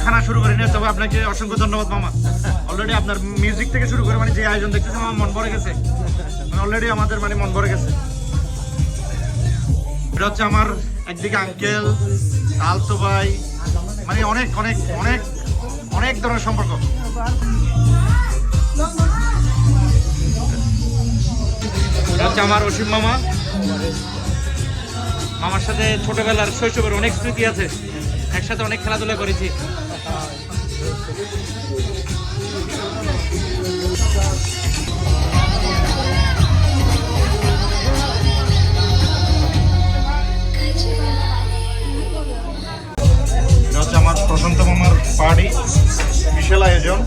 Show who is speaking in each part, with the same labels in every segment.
Speaker 1: খানা শুরু করিনি, তবে আপনাকে অসংখ্য ধন্যবাদ মামা। অলরেডি আপনার মিউজিক থেকে শুরু করে মানে যে আয়োজন দেখতেছি আমার মন ভরে গেছে, মানে অলরেডি আমাদের মানে মন ভরে গেছে। এটা হচ্ছে আমার একদিকে আঙ্কেল, আলতো ভাই, মানে অনেক অনেক অনেক অনেক ধরনের সম্পর্ক। এটা হচ্ছে আমার অসীম মামা। মামার সাথে ছোটবেলার শৈশবের অনেক স্মৃতি আছে, একসাথে অনেক খেলাধুলা করেছি। এটা হচ্ছে আমার প্রশান্ত মামার পার্টি, বিশাল আয়োজন।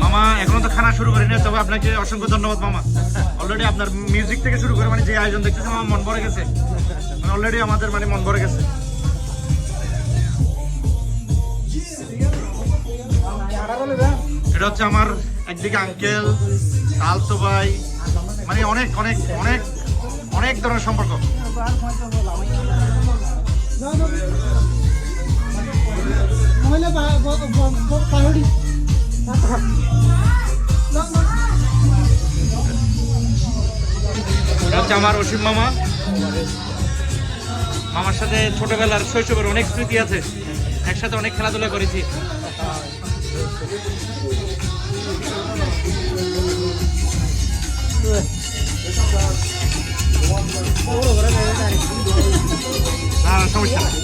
Speaker 1: মামা এখনো তো খানা শুরু করিনি, তবে আপনাকে অসংখ্য ধন্যবাদ মামা। অলরেডি আপনার মিউজিক থেকে শুরু করে মানে যে আয়োজন দেখতেছি আমার মন ভরে গেছে, মানে অলরেডি আমাদের মানে মন ভরে গেছে। এটা হচ্ছে আমার একদিকে আঙ্কেল, আলতো ভাই, মানে অনেক অনেক অনেক অনেক ধরনের সম্পর্ক। এটা হচ্ছে আমার অসীম মামা। মামার সাথে ছোটবেলার শৈশবের অনেক স্মৃতি আছে, একসাথে অনেক খেলাধুলা করেছি। সমস্যা নেই।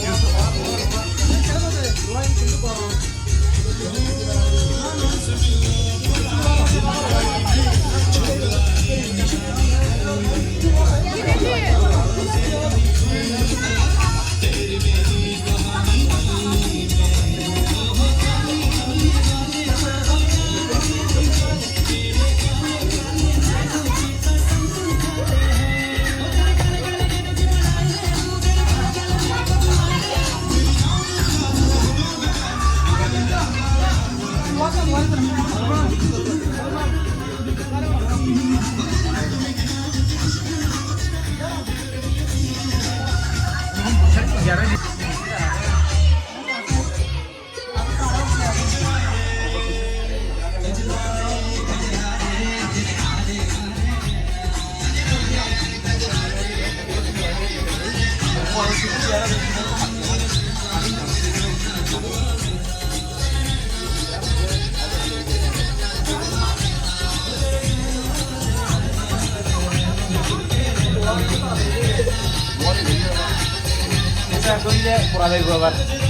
Speaker 2: Por ahí,